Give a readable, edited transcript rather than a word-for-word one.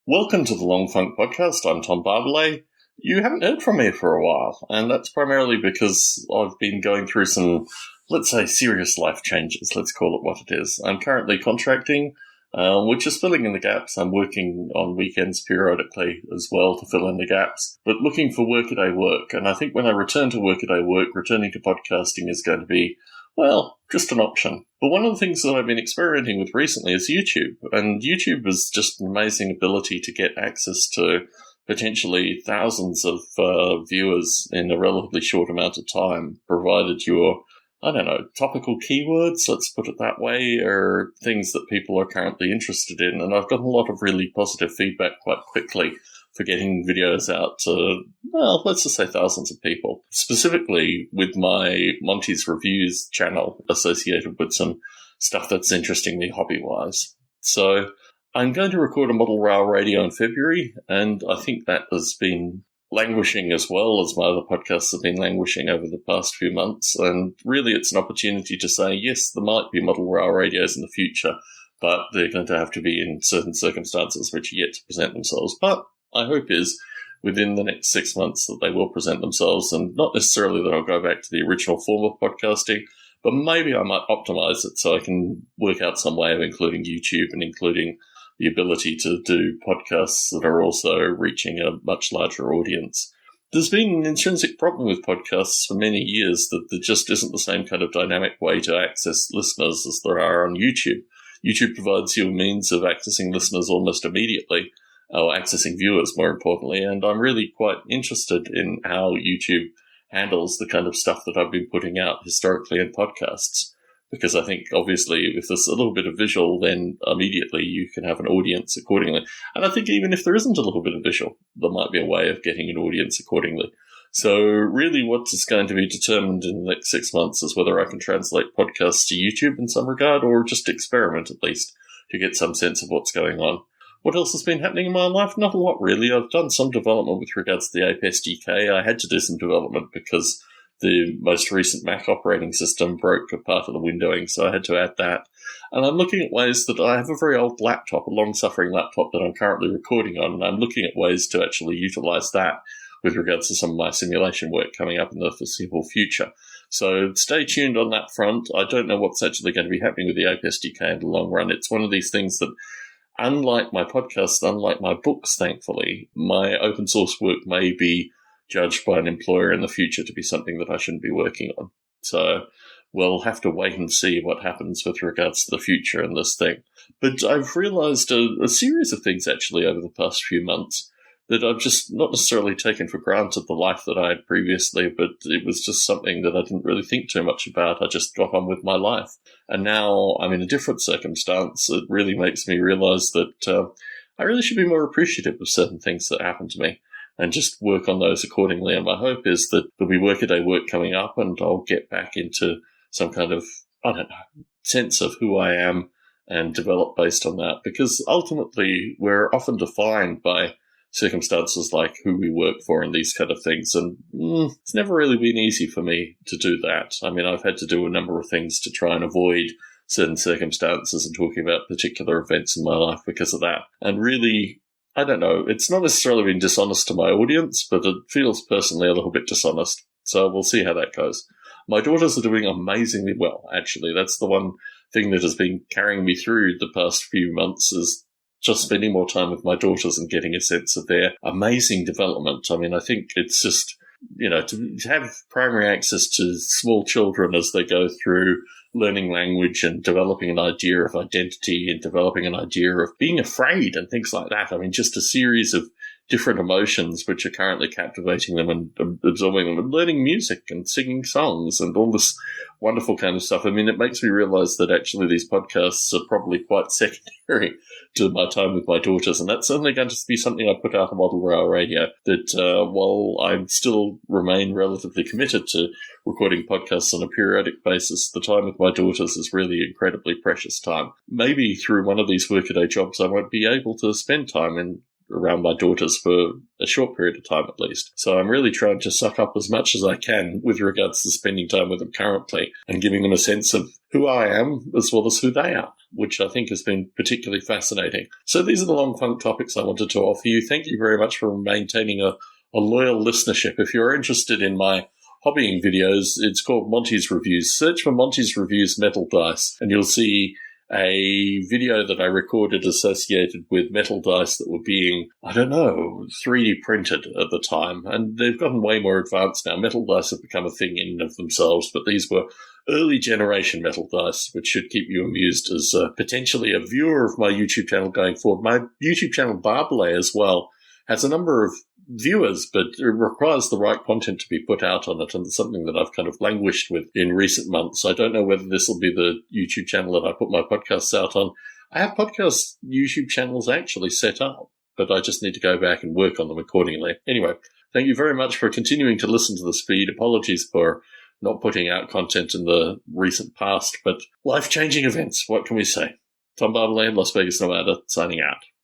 Welcome to the Long Funk Podcast. I'm Tom Barbalet. You haven't heard from me for a while, and that's primarily because I've been going through some, let's say, serious life changes. Let's call it what it is. I'm currently contracting, which is filling in the gaps. I'm working on weekends periodically as well to fill in the gaps, but looking for workaday work. And I think when I return to workaday work, returning to podcasting is going to be, well, just an option. But one of the things that I've been experimenting with recently is YouTube. And YouTube is just an amazing ability to get access to potentially thousands of viewers in a relatively short amount of time, provided you're, topical keywords, let's put it that way, or things that people are currently interested in. And I've gotten a lot of really positive feedback quite quickly for getting videos out to, well, let's just say thousands of people. Specifically with my Monty's Reviews channel associated with some stuff that's interesting me hobby-wise. So I'm going to record a model rail radio in February, and I think that has been languishing as well as my other podcasts have been languishing over the past few months. And really it's an opportunity to say, yes, there might be model rail radios in the future, but they're going to have to be in certain circumstances which are yet to present themselves. But my hope is within the next 6 months that they will present themselves, and not necessarily that I'll go back to the original form of podcasting, but maybe I might optimize it so I can work out some way of including YouTube and including the ability to do podcasts that are also reaching a much larger audience. There's been an intrinsic problem with podcasts for many years that there just isn't the same kind of dynamic way to access listeners as there are on YouTube. YouTube provides you a means of accessing listeners almost immediately, or accessing viewers, more importantly, and I'm really quite interested in how YouTube handles the kind of stuff that I've been putting out historically in podcasts, because I think, obviously, if there's a little bit of visual, then immediately you can have an audience accordingly. And I think even if there isn't a little bit of visual, there might be a way of getting an audience accordingly. So really what is going to be determined in the next 6 months is whether I can translate podcasts to YouTube in some regard, or just experiment at least to get some sense of what's going on. What else has been happening in my life? Not a lot, really. I've done some development with regards to the Ape SDK. I had to do some development because the most recent Mac operating system broke a part of the windowing, so I had to add that. And I'm looking at ways that I have a very old laptop, a long-suffering laptop that I'm currently recording on, and I'm looking at ways to actually utilize that with regards to some of my simulation work coming up in the foreseeable future. So stay tuned on that front. I don't know what's actually going to be happening with the Ape SDK in the long run. It's one of these things that, unlike my podcasts, unlike my books, thankfully, my open source work may be judged by an employer in the future to be something that I shouldn't be working on. So we'll have to wait and see what happens with regards to the future in this thing. But I've realized a series of things actually over the past few months that I've just not necessarily taken for granted the life that I had previously, but it was just something that I didn't really think too much about. I just got on with my life. And now I'm in a different circumstance. It really makes me realize that I really should be more appreciative of certain things that happen to me and just work on those accordingly. And my hope is that there'll be workaday work coming up and I'll get back into some kind of, sense of who I am and develop based on that. Because ultimately, we're often defined by circumstances like who we work for and these kind of things. And it's never really been easy for me to do that. I mean, I've had to do a number of things to try and avoid certain circumstances and talking about particular events in my life because of that. And really, I don't know, it's not necessarily been dishonest to my audience, but it feels personally a little bit dishonest. So we'll see how that goes. My daughters are doing amazingly well, actually. That's the one thing that has been carrying me through the past few months, is just spending more time with my daughters and getting a sense of their amazing development. I mean, I think it's just, to have primary access to small children as they go through learning language and developing an idea of identity and developing an idea of being afraid and things like that. I mean, just a series of different emotions which are currently captivating them and absorbing them, and learning music and singing songs and all this wonderful kind of stuff. I mean, it makes me realize that actually these podcasts are probably quite secondary to my time with my daughters, and that's certainly going to be something I put out on Model Rail Radio, that while I still remain relatively committed to recording podcasts on a periodic basis, the time with my daughters is really incredibly precious time. Maybe through one of these workaday jobs I won't be able to spend time in around my daughters for a short period of time at least. So I'm really trying to suck up as much as I can with regards to spending time with them currently and giving them a sense of who I am as well as who they are, which I think has been particularly fascinating. So these are the long funk topics I wanted to offer you. Thank you very much for maintaining a loyal listenership. If you're interested in my hobbying videos, it's called Monty's Reviews. Search for Monty's Reviews Metal Dice, and you'll see a video that I recorded associated with metal dice that were being, 3D printed at the time. And they've gotten way more advanced now. Metal dice have become a thing in and of themselves, but these were early generation metal dice, which should keep you amused as potentially a viewer of my YouTube channel going forward. My YouTube channel, Barbley, as well, has a number of viewers, but it requires the right content to be put out on it, and it's something that I've kind of languished with in recent months. I don't know whether this will be the YouTube channel that I put my podcasts out on. I have podcast YouTube channels actually set up, but I just need to go back and work on them accordingly. Anyway, thank you very much for continuing to listen to The Speed. Apologies for not putting out content in the recent past, but life-changing events, what can we say? Tom Barbley, Las Vegas, Nevada, signing out.